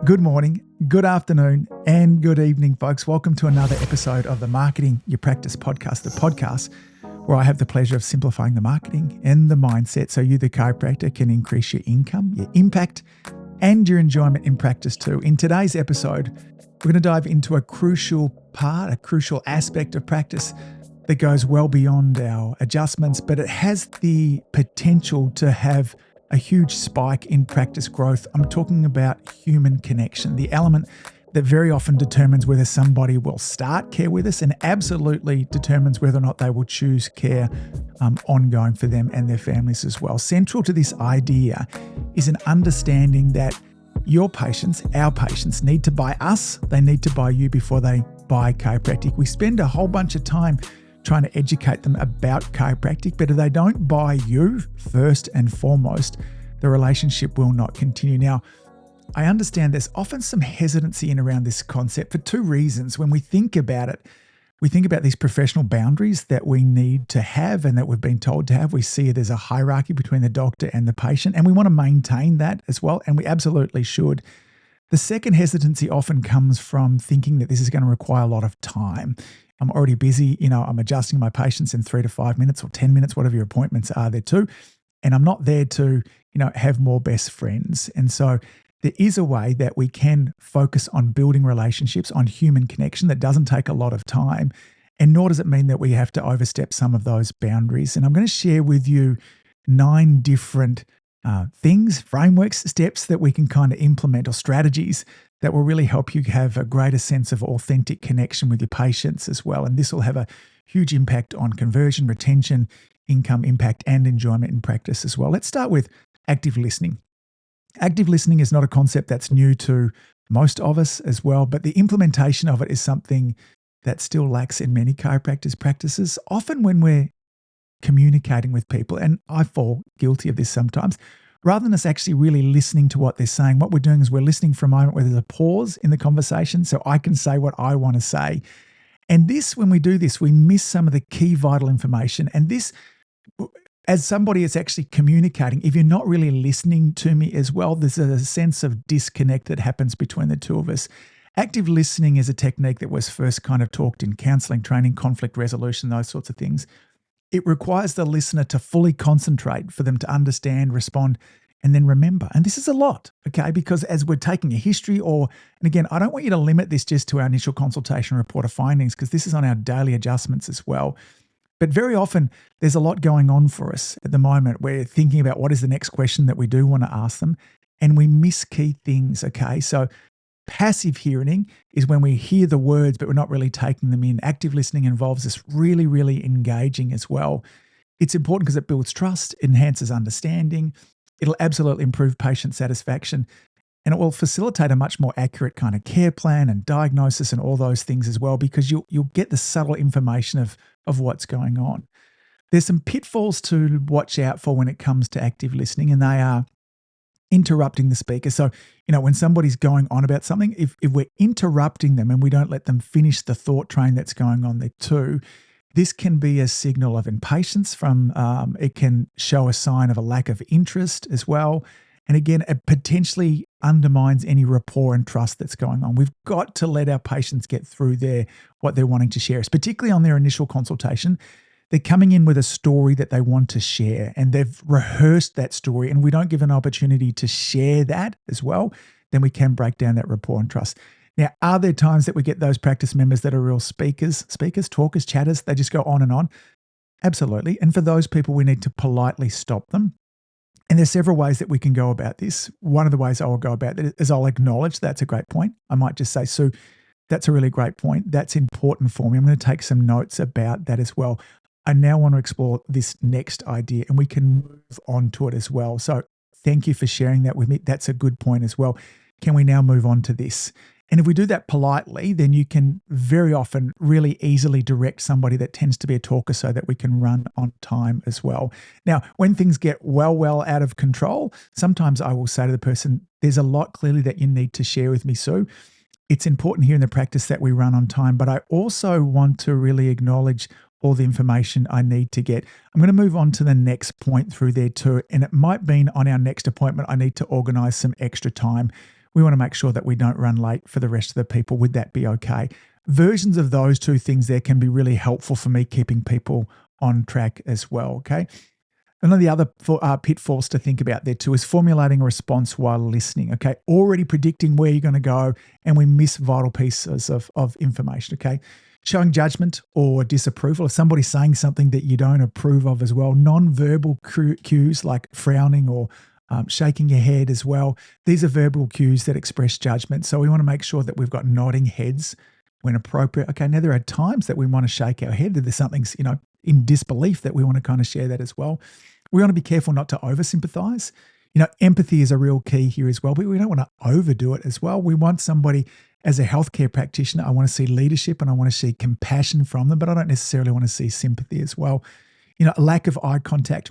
Good morning, good afternoon, and good evening, folks. Welcome to another episode of the Marketing Your Practice podcast, the podcast where I have the pleasure of simplifying the marketing and the mindset so you, the chiropractor, can increase your income, your impact, and your enjoyment in practice too. In today's episode, we're going to dive into a crucial part, a crucial aspect of practice that goes well beyond our adjustments, but it has the potential to have a huge spike in practice growth. I'm talking about human connection, the element that very often determines whether somebody will start care with us and absolutely determines whether or not they will choose care ongoing for them and their families as well. Central to this idea is an understanding that your patients, our patients, need to buy us, they need to buy you before they buy chiropractic. We spend a whole bunch of time trying to educate them about chiropractic, but if they don't buy you first and foremost, the relationship will not continue. Now, I understand there's often some hesitancy in around this concept for two reasons. When we think about it, we think about these professional boundaries that we need to have and that we've been told to have. We see there's a hierarchy between the doctor and the patient, and we want to maintain that as well, and we absolutely should. The second hesitancy often comes from thinking that this is going to require a lot of time. I'm already busy, I'm adjusting my patients in 3 to 5 minutes or 10 minutes, whatever your appointments are there too. And I'm not there to, have more best friends. And so there is a way that we can focus on building relationships, on human connection that doesn't take a lot of time. And nor does it mean that we have to overstep some of those boundaries. And I'm going to share with you 9 different things, frameworks, steps that we can kind of implement, or strategies that will really help you have a greater sense of authentic connection with your patients as well. And this will have a huge impact on conversion, retention, income impact, and enjoyment in practice as well. Let's start with active listening. Active listening is not a concept that's new to most of us as well, but the implementation of it is something that still lacks in many chiropractors' practices. Often when we're communicating with people, and I fall guilty of this sometimes, rather than us actually really listening to what they're saying, what we're doing is we're listening for a moment where there's a pause in the conversation so I can say what I want to say. And this, when we do this, we miss some of the key vital information. And this, as somebody that's actually communicating, if you're not really listening to me as well, there's a sense of disconnect that happens between the two of us. Active listening is a technique that was first kind of talked in counseling, training, conflict resolution, those sorts of things. It requires the listener to fully concentrate for them to understand, respond, and then remember. And this is a lot, okay? Because as we're taking a history and again, I don't want you to limit this just to our initial consultation report of findings, because this is on our daily adjustments as well. But very often there's a lot going on for us at the moment. We're thinking about what is the next question that we do want to ask them, and we miss key things, okay? So passive hearing is when we hear the words, but we're not really taking them in. Active listening involves us really, really engaging as well. It's important because it builds trust, enhances understanding. It'll absolutely improve patient satisfaction, and it will facilitate a much more accurate kind of care plan and diagnosis and all those things as well, because you'll get the subtle information of what's going on. There's some pitfalls to watch out for when it comes to active listening, and they are interrupting the speaker. So, when somebody's going on about something, if we're interrupting them and we don't let them finish the thought train that's going on there too, this can be a signal of impatience it can show a sign of a lack of interest as well. And again, it potentially undermines any rapport and trust that's going on. We've got to let our patients get through what they're wanting to share, particularly on their initial consultation. They're coming in with a story that they want to share, and they've rehearsed that story, and we don't give an opportunity to share that as well, then we can break down that rapport and trust. Now, are there times that we get those practice members that are real speakers, talkers, chatters, they just go on and on? Absolutely. And for those people, we need to politely stop them. And there's several ways that we can go about this. One of the ways I will go about it is I'll acknowledge that's a great point. I might just say, Sue, that's a really great point. That's important for me. I'm going to take some notes about that as well. I now want to explore this next idea, and we can move on to it as well. So thank you for sharing that with me. That's a good point as well. Can we now move on to this? And if we do that politely, then you can very often really easily direct somebody that tends to be a talker so that we can run on time as well. Now, when things get well out of control, sometimes I will say to the person, there's a lot clearly that you need to share with me, Sue. It's important here in the practice that we run on time, but I also want to really acknowledge all the information I need to get. I'm going to move on to the next point through there too, and it might mean on our next appointment I need to organize some extra time. we want to make sure that we don't run late for the rest of the people. Would that be okay? Versions of those two things there can be really helpful for me keeping people on track as well, okay? One of the other pitfalls to think about there too is formulating a response while listening, okay? Already predicting where you're going to go, and we miss vital pieces of information, okay? Showing judgment or disapproval. If somebody's saying something that you don't approve of as well, non-verbal cues like frowning or shaking your head as well. These are verbal cues that express judgment. So we want to make sure that we've got nodding heads when appropriate. Okay, now there are times that we want to shake our head, that there's something's, in disbelief, that we want to kind of share that as well. We want to be careful not to oversympathize. Empathy is a real key here as well, but we don't want to overdo it as well. We want somebody, as a healthcare practitioner, I want to see leadership and I want to see compassion from them, but I don't necessarily want to see sympathy as well. Lack of eye contact.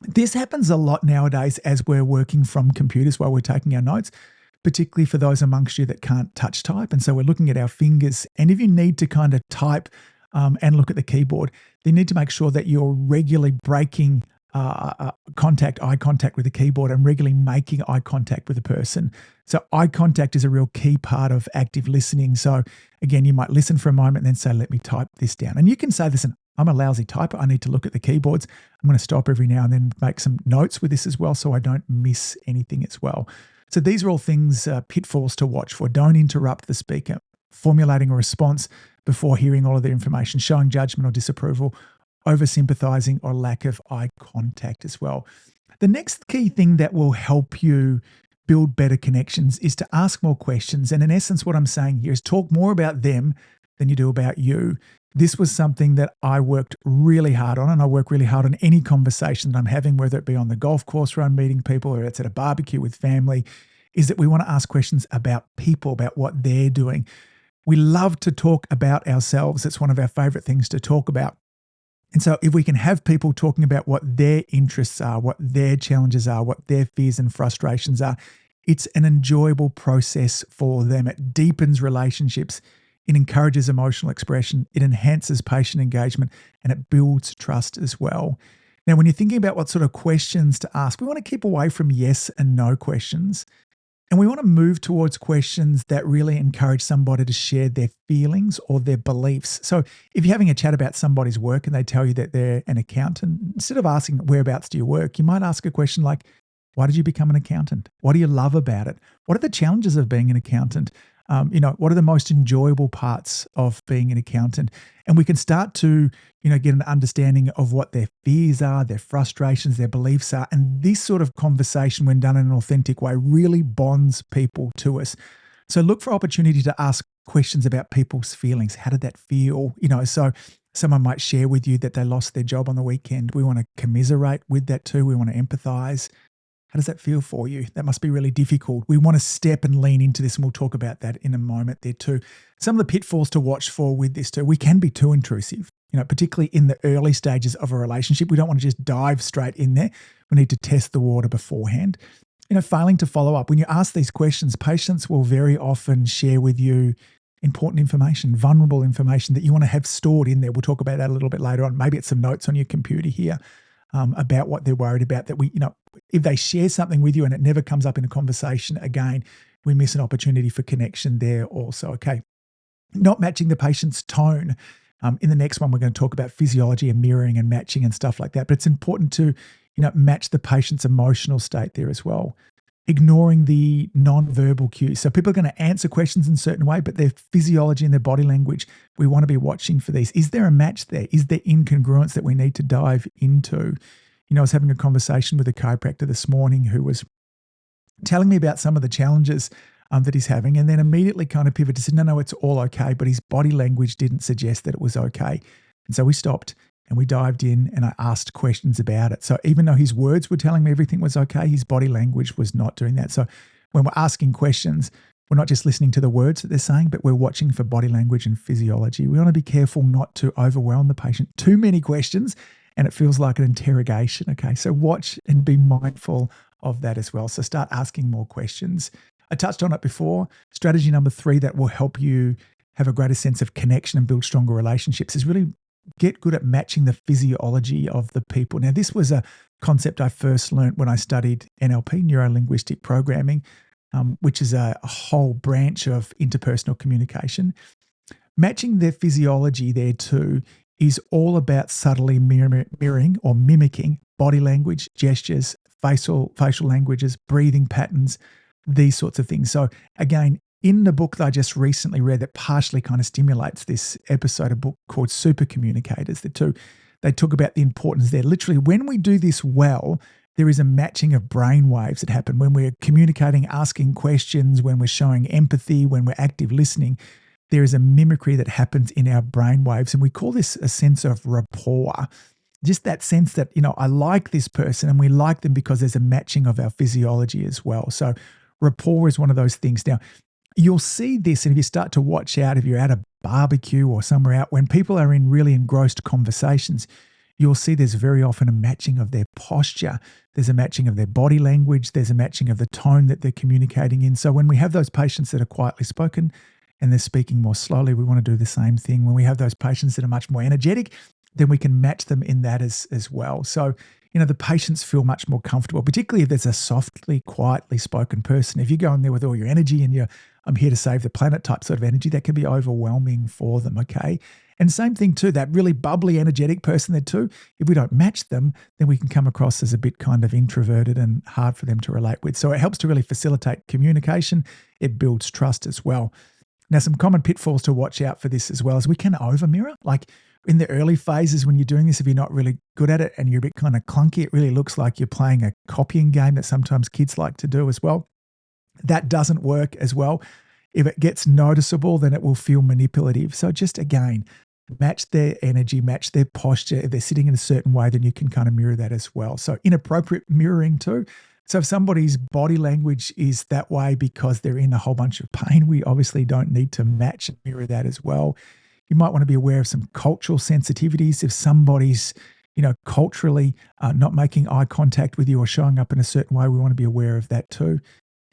This happens a lot nowadays as we're working from computers while we're taking our notes, particularly for those amongst you that can't touch type. And so we're looking at our fingers. And if you need to kind of type and look at the keyboard, you need to make sure that you're regularly breaking eye contact with the keyboard and regularly making eye contact with the person. So eye contact is a real key part of active listening. So again, you might listen for a moment and then say, let me type this down. And you can say, listen, I'm a lousy typer. I need to look at the keyboards. I'm going to stop every now and then, make some notes with this as well so I don't miss anything as well. So these are all things, pitfalls to watch for. Don't interrupt the speaker. Formulating a response before hearing all of the information, showing judgment or disapproval, oversympathizing, or lack of eye contact as well. The next key thing that will help you build better connections is to ask more questions. And in essence, what I'm saying here is talk more about them than you do about you. This was something that I worked really hard on, and I work really hard on any conversation that I'm having, whether it be on the golf course where I'm meeting people or it's at a barbecue with family, is that we want to ask questions about people, about what they're doing. We love to talk about ourselves. It's one of our favorite things to talk about. And so if we can have people talking about what their interests are, what their challenges are, what their fears and frustrations are, it's an enjoyable process for them. It deepens relationships. It encourages emotional expression. It enhances patient engagement, and it builds trust as well. Now, when you're thinking about what sort of questions to ask, we want to keep away from yes and no questions. And we want to move towards questions that really encourage somebody to share their feelings or their beliefs. So if you're having a chat about somebody's work and they tell you that they're an accountant, instead of asking whereabouts do you work, you might ask a question like, why did you become an accountant? What do you love about it? What are the challenges of being an accountant? What are the most enjoyable parts of being an accountant? And we can start to, get an understanding of what their fears are, their frustrations, their beliefs are. And this sort of conversation, when done in an authentic way, really bonds people to us. So look for opportunity to ask questions about people's feelings. How did that feel? So someone might share with you that they lost their job on the weekend. We want to commiserate with that too. We want to empathize. How does that feel for you? That must be really difficult. We want to step and lean into this, and we'll talk about that in a moment there too. Some of the pitfalls to watch for with this too, we can be too intrusive, particularly in the early stages of a relationship. We don't want to just dive straight in there. We need to test the water beforehand. Failing to follow up. When you ask these questions, patients will very often share with you important information, vulnerable information that you want to have stored in there. We'll talk about that a little bit later on. Maybe it's some notes on your computer here. About what they're worried about, that if they share something with you and it never comes up in a conversation again, we miss an opportunity for connection there also. Okay. Not matching the patient's tone. In the next one, we're going to talk about physiology and mirroring and matching and stuff like that. But it's important to, match the patient's emotional state there as well. Ignoring the non-verbal cues. So people are going to answer questions in a certain way, but their physiology and their body language, we want to be watching for these. Is there a match there? Is there incongruence that we need to dive into? I was having a conversation with a chiropractor this morning who was telling me about some of the challenges that he's having, and then immediately kind of pivoted and said, no, it's all okay, but his body language didn't suggest that it was okay. And so we stopped and we dived in and I asked questions about it. So even though his words were telling me everything was okay, his body language was not doing that. So when we're asking questions, we're not just listening to the words that they're saying, but we're watching for body language and physiology. We want to be careful not to overwhelm the patient. Too many questions and it feels like an interrogation. Okay, so watch and be mindful of that as well. So start asking more questions. I touched on it before. Strategy number 3 that will help you have a greater sense of connection and build stronger relationships is really get good at matching the physiology of the people. Now, this was a concept I first learned when I studied NLP, neuro-linguistic programming. which is a whole branch of interpersonal communication. Matching their physiology there too is all about subtly mirroring or mimicking body language, gestures, facial languages, breathing patterns, these sorts of things. So again, in the book that I just recently read that partially kind of stimulates this episode, a book called Super Communicators, they talk about the importance there. Literally, when we do this well, there is a matching of brain waves that happen when we're communicating, asking questions, when we're showing empathy, when we're active listening. There is a mimicry that happens in our brain waves, and we call this a sense of rapport. Just that sense that, I like this person and we like them because there's a matching of our physiology as well. So rapport is one of those things. Now, you'll see this, and if you start to watch out, if you're at a barbecue or somewhere out, when people are in really engrossed conversations, you'll see there's very often a matching of their posture. There's a matching of their body language. There's a matching of the tone that they're communicating in. So when we have those patients that are quietly spoken and they're speaking more slowly, we want to do the same thing. When we have those patients that are much more energetic, then we can match them in that as well. So, the patients feel much more comfortable, particularly if there's a softly, quietly spoken person. If you go in there with all your energy and I'm here to save the planet type sort of energy, that can be overwhelming for them, okay? And same thing too, that really bubbly, energetic person there too, if we don't match them, then we can come across as a bit kind of introverted and hard for them to relate with. So it helps to really facilitate communication. It builds trust as well. Now, some common pitfalls to watch out for this as well is we can over-mirror. Like in the early phases when you're doing this, if you're not really good at it and you're a bit kind of clunky, it really looks like you're playing a copying game that sometimes kids like to do as well. That doesn't work as well. If it gets noticeable, then it will feel manipulative. So just again, match their energy, match their posture. If they're sitting in a certain way, then you can kind of mirror that as well. So inappropriate mirroring too. So if somebody's body language is that way because they're in a whole bunch of pain, we obviously don't need to match and mirror that as well. You might want to be aware of some cultural sensitivities. If somebody's, culturally not making eye contact with you or showing up in a certain way, we want to be aware of that too.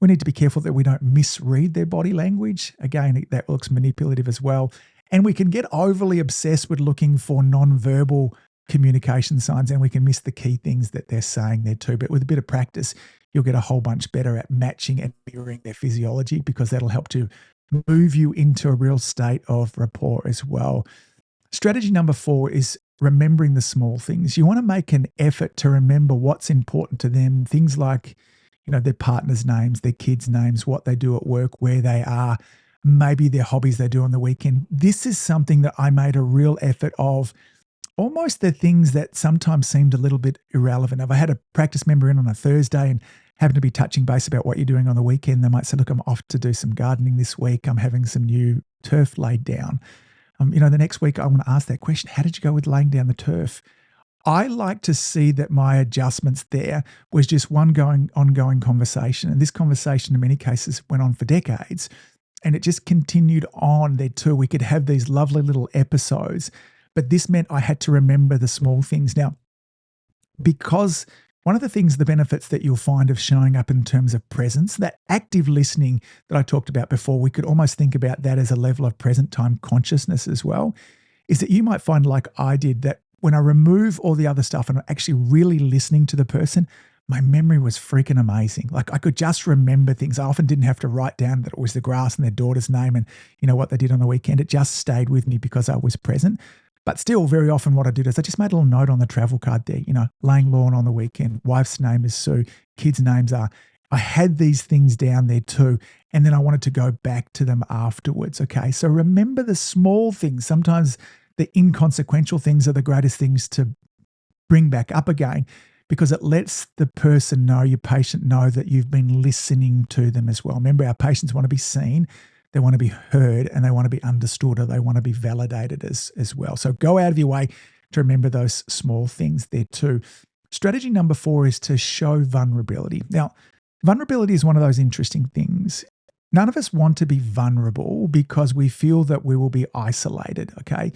We need to be careful that we don't misread their body language. Again, that looks manipulative as well. And we can get overly obsessed with looking for nonverbal communication signs, and we can miss the key things that they're saying there too. But with a bit of practice, you'll get a whole bunch better at matching and mirroring their physiology, because that'll help to move you into a real state of rapport as well. Strategy number 4 is remembering the small things. You want to make an effort to remember what's important to them. Things like, their partner's names, their kids' names, what they do at work, where they are, maybe their hobbies they do on the weekend. This is something that I made a real effort of. Almost the things that sometimes seemed a little bit irrelevant. If I had a practice member in on a Thursday and happened to be touching base about what you're doing on the weekend, they might say, look, I'm off to do some gardening this week. I'm having some new turf laid down. The next week I want to ask that question, how did you go with laying down the turf? I like to see that my adjustments there was just one ongoing conversation. And this conversation in many cases went on for decades, and it just continued on there too. We could have these lovely little episodes. But this meant I had to remember the small things. Now, because one of the benefits that you'll find of showing up in terms of presence, that active listening that I talked about before, we could almost think about that as a level of present time consciousness as well, is that you might find, like I did, that when I remove all the other stuff and I'm actually really listening to the person, my memory was freaking amazing. Like I could just remember things. I often didn't have to write down that it was the grass and their daughter's name and what they did on the weekend. It just stayed with me because I was present. But still, very often what I did is I just made a little note on the travel card there, laying lawn on the weekend, wife's name is Sue, kids' names are. I had these things down there too, and then I wanted to go back to them afterwards, okay? So remember the small things. Sometimes the inconsequential things are the greatest things to bring back up again, because it lets the person know, your patient know, that you've been listening to them as well. Remember, our patients want to be seen. They want to be heard, and they want to be understood, or they want to be validated as well. So go out of your way to remember those small things there too. Strategy number 4 is to show vulnerability. Now, vulnerability is one of those interesting things. None of us want to be vulnerable because we feel that we will be isolated, okay?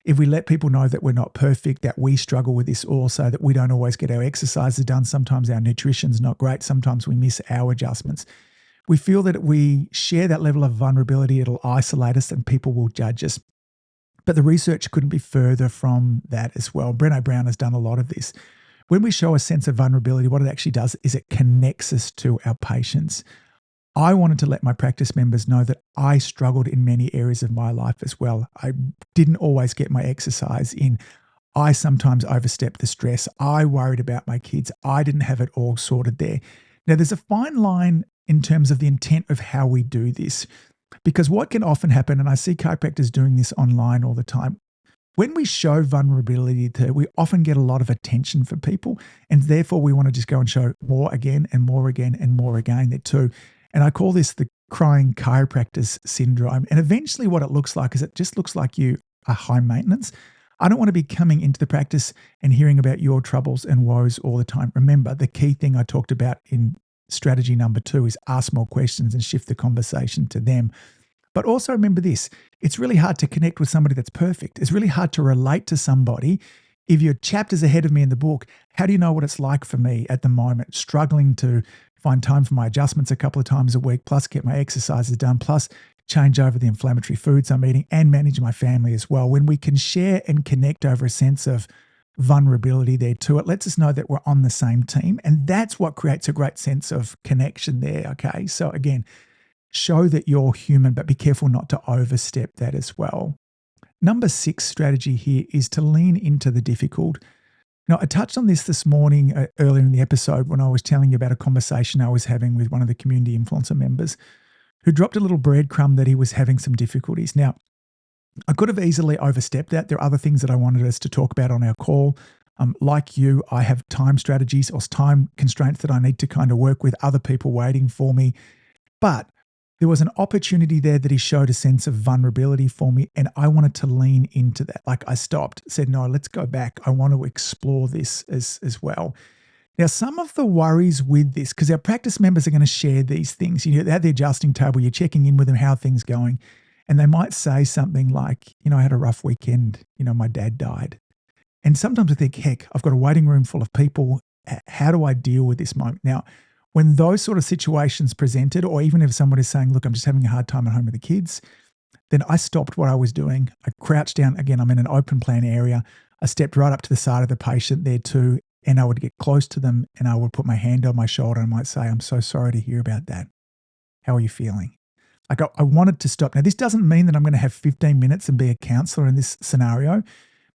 If we let people know that we're not perfect, that we struggle with this also, that we don't always get our exercises done, sometimes our nutrition's not great, sometimes we miss our adjustments. We feel that if we share that level of vulnerability, it'll isolate us and people will judge us. But the research couldn't be further from that as well. Brené Brown has done a lot of this. When we show a sense of vulnerability, what it actually does is it connects us to our patients. I wanted to let my practice members know that I struggled in many areas of my life as well. I didn't always get my exercise in. I sometimes overstepped the stress. I worried about my kids. I didn't have it all sorted there. Now, there's a fine line in terms of the intent of how we do this, because what can often happen, and I see chiropractors doing this online all the time, when we show vulnerability, we often get a lot of attention for people, and therefore we want to just go and show more again and more again and more again there too. And I call this the crying chiropractors syndrome. And eventually what it looks like is it just looks like you are high maintenance. I don't want to be coming into the practice and hearing about your troubles and woes all the time. Remember, the key thing I talked about in strategy number 2 is ask more questions and shift the conversation to them. But also remember this, it's really hard to connect with somebody that's perfect. It's really hard to relate to somebody. If you're chapters ahead of me in the book, how do you know what it's like for me at the moment, struggling to find time for my adjustments a couple of times a week, plus get my exercises done, plus change over the inflammatory foods I'm eating and manage my family as well. When we can share and connect over a sense of vulnerability there too, it lets us know that we're on the same team. And that's what creates a great sense of connection there, okay? So again, show that you're human, but be careful not to overstep that as well. Number 6 strategy here is to lean into the difficult. Now, I touched on this morning earlier in the episode when I was telling you about a conversation I was having with one of the community influencer members who dropped a little breadcrumb that he was having some difficulties. Now, I could have easily overstepped that. There are other things that I wanted us to talk about on our call. Like you, I have time strategies or time constraints that I need to kind of work with, other people waiting for me. But there was an opportunity there that he showed a sense of vulnerability for me, and I wanted to lean into that. Like I stopped, said, no, let's go back. I want to explore this as well. Now, some of the worries with this, because our practice members are going to share these things. You know, they're at the adjusting table, you're checking in with them, how are things going? And they might say something like, I had a rough weekend, my dad died. And sometimes I think, heck, I've got a waiting room full of people. How do I deal with this moment? Now, when those sort of situations presented, or even if someone is saying, look, I'm just having a hard time at home with the kids, then I stopped what I was doing. I crouched down. Again, I'm in an open plan area. I stepped right up to the side of the patient there too, and I would get close to them and I would put my hand on my shoulder and I might say, I'm so sorry to hear about that. How are you feeling? Like I wanted to stop. Now, this doesn't mean that I'm going to have 15 minutes and be a counselor in this scenario,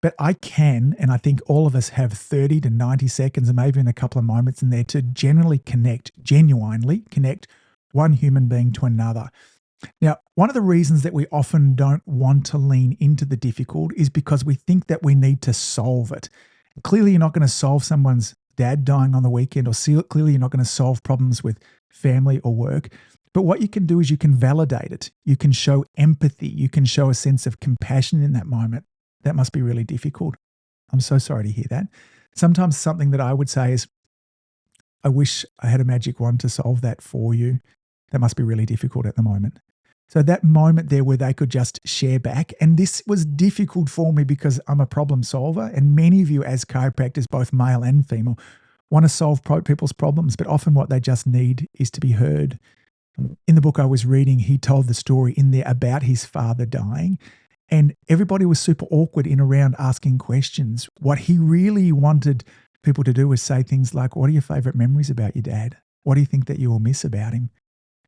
but I can, and I think all of us have 30 to 90 seconds and maybe in a couple of moments in there to genuinely connect one human being to another. Now, one of the reasons that we often don't want to lean into the difficult is because we think that we need to solve it. Clearly, you're not going to solve someone's dad dying on the weekend, or clearly you're not going to solve problems with family or work. But what you can do is you can validate it. You can show empathy. You can show a sense of compassion in that moment. That must be really difficult. I'm so sorry to hear that. Sometimes something that I would say is, I wish I had a magic wand to solve that for you. That must be really difficult at the moment. So that moment there where they could just share back, and this was difficult for me because I'm a problem solver, and many of you as chiropractors, both male and female, want to solve people's problems, but often what they just need is to be heard. In the book I was reading, he told the story in there about his father dying, and everybody was super awkward in around asking questions. What he really wanted people to do was say things like, what are your favorite memories about your dad? What do you think that you will miss about him?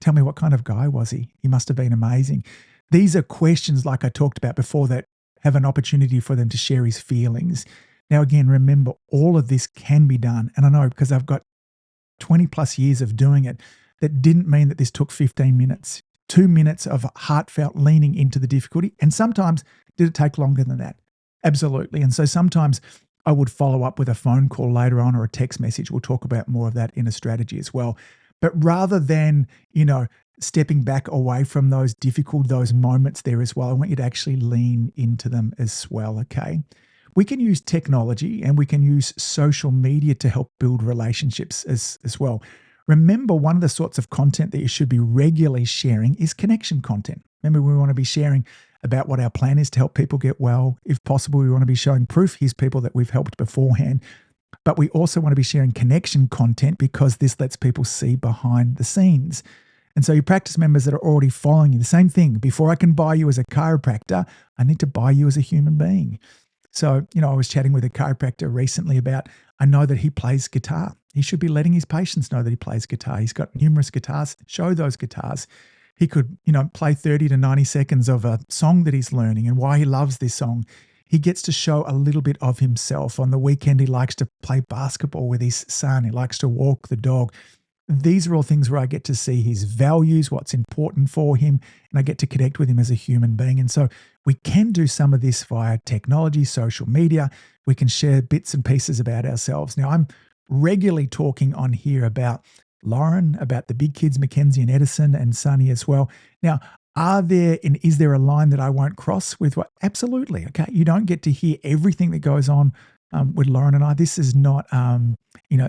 Tell me, what kind of guy was he? He must have been amazing. These are questions, like I talked about before, that have an opportunity for them to share his feelings. Now, again, remember, all of this can be done. And I know because I've got 20 plus years of doing it, that didn't mean that this took 15 minutes. 2 minutes of heartfelt leaning into the difficulty. And sometimes did it take longer than that? Absolutely. And so sometimes I would follow up with a phone call later on or a text message. We'll talk about more of that in a strategy as well. But rather than, stepping back away from those moments there as well, I want you to actually lean into them as well, okay? We can use technology and we can use social media to help build relationships as well. Remember, one of the sorts of content that you should be regularly sharing is connection content. Remember, we want to be sharing about what our plan is to help people get well. If possible, we want to be showing proof. Here's people that we've helped beforehand. But we also want to be sharing connection content because this lets people see behind the scenes. And so your practice members that are already following you, the same thing. Before I can buy you as a chiropractor, I need to buy you as a human being. So, I was chatting with a chiropractor recently about I know that he plays guitar. He should be letting his patients know that he plays guitar. He's got numerous guitars. Show those guitars. He could, play 30 to 90 seconds of a song that he's learning and why he loves this song. He gets to show a little bit of himself. On the weekend, he likes to play basketball with his son. He likes to walk the dog. These are all things where I get to see his values, what's important for him, and I get to connect with him as a human being. And so we can do some of this via technology, social media. We can share bits and pieces about ourselves. Now, I'm regularly talking on here about Lauren, about the big kids, Mackenzie and Edison, and Sunny as well. Now, is there a line that I won't cross with what? Absolutely. Okay. You don't get to hear everything that goes on with Lauren and I. This is not,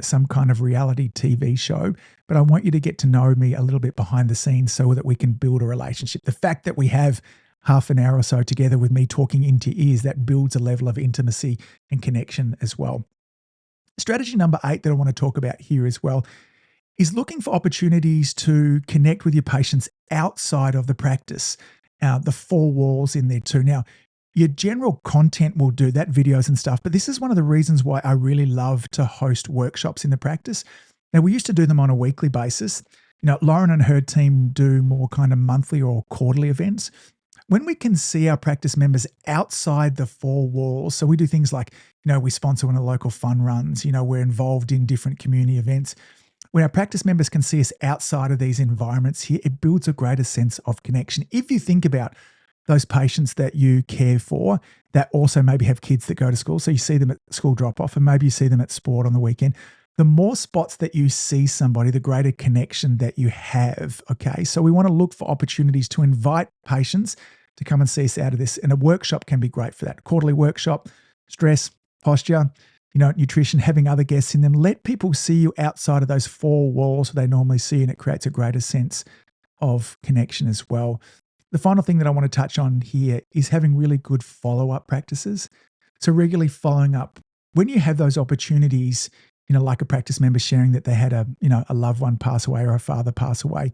some kind of reality TV show, but I want you to get to know me a little bit behind the scenes so that we can build a relationship. The fact that we have half an hour or so together with me talking into ears, that builds a level of intimacy and connection as well. Strategy number 8 that I want to talk about here as well is looking for opportunities to connect with your patients outside of the practice, the 4 walls in there too. Now, your general content will do that, videos and stuff, but this is one of the reasons why I really love to host workshops in the practice. Now, we used to do them on a weekly basis. Lauren and her team do more kind of monthly or quarterly events. When we can see our practice members outside the 4 walls, so we do things like, we sponsor one of the local fun runs, we're involved in different community events. When our practice members can see us outside of these environments here, it builds a greater sense of connection. If you think about those patients that you care for that also maybe have kids that go to school, so you see them at school drop-off and maybe you see them at sport on the weekend, the more spots that you see somebody, the greater connection that you have, okay? So we want to look for opportunities to invite patients to come and see us out of this, and a workshop can be great for that. Quarterly workshop, stress, posture, nutrition, having other guests in them. Let people see you outside of those 4 walls they normally see, and it creates a greater sense of connection as well. The final thing that I want to touch on here is having really good follow-up practices. So regularly following up. When you have those opportunities, like a practice member sharing that they had a loved one pass away or a father pass away,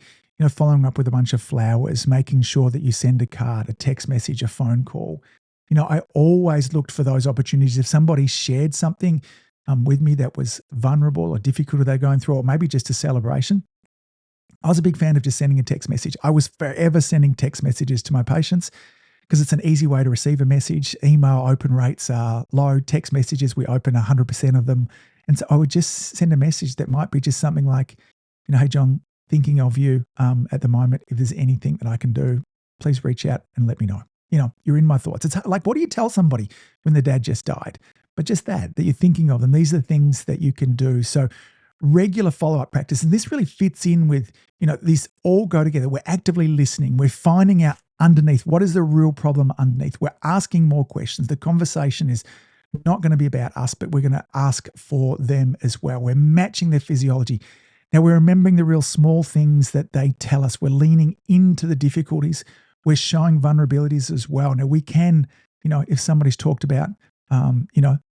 following up with a bunch of flowers, making sure that you send a card, a text message, a phone call. I always looked for those opportunities. If somebody shared something with me that was vulnerable or difficult they're going through, or maybe just a celebration, I was a big fan of just sending a text message. I was forever sending text messages to my patients because it's an easy way to receive a message. Email open rates are low. Text messages, we open 100% of them. And so I would just send a message that might be just something like, hey, John, thinking of you at the moment. If there's anything that I can do, please reach out and let me know. You're in my thoughts. It's like, what do you tell somebody when their dad just died? But just that you're thinking of them. These are the things that you can do. So regular follow-up practice. And this really fits in with, these all go together. We're actively listening. We're finding out underneath what is the real problem underneath. We're asking more questions. The conversation is not going to be about us, but we're going to ask for them as well. We're matching their physiology. Now, we're remembering the real small things that they tell us. We're leaning into the difficulties. We're showing vulnerabilities as well. Now, we can, if somebody's talked about,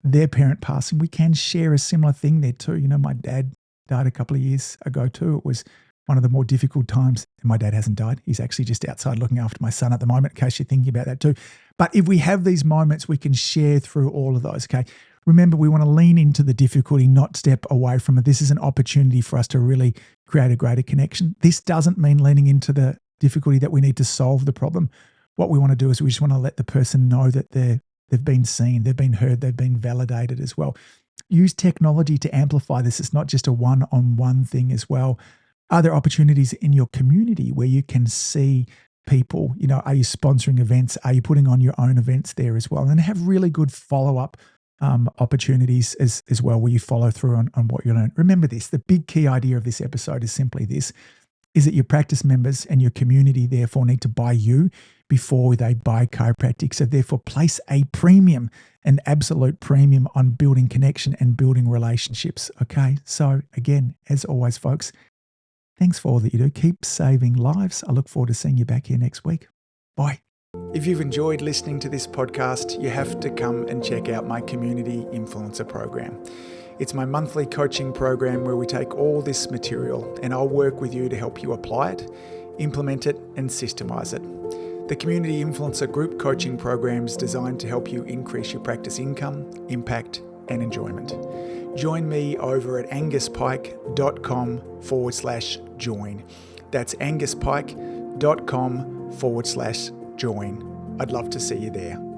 their parent passing, we can share a similar thing there too. My dad died a couple of years ago too. It was one of the more difficult times. And my dad hasn't died. He's actually just outside looking after my son at the moment, in case you're thinking about that too. But if we have these moments, we can share through all of those, okay? Remember, we want to lean into the difficulty, not step away from it. This is an opportunity for us to really create a greater connection. This doesn't mean leaning into the difficulty that we need to solve the problem. What we want to do is we just want to let the person know that they've been seen, they've been heard, they've been validated as well. Use technology to amplify this. It's not just a one-on-one thing as well. Are there opportunities in your community where you can see people? Are you sponsoring events? Are you putting on your own events there as well? And have really good follow-up opportunities as well, where you follow through on what you learn. Remember this, the big key idea of this episode is simply this, is that your practice members and your community therefore need to buy you before they buy chiropractic. So therefore place a premium, an absolute premium on building connection and building relationships. Okay. So again, as always, folks, thanks for all that you do. Keep saving lives. I look forward to seeing you back here next week. Bye. If you've enjoyed listening to this podcast, you have to come and check out my Community Influencer Program. It's my monthly coaching program where we take all this material and I'll work with you to help you apply it, implement it, and systemize it. The Community Influencer Group Coaching Program is designed to help you increase your practice income, impact, and enjoyment. Join me over at anguspike.com/join. That's anguspike.com/join. I'd love to see you there.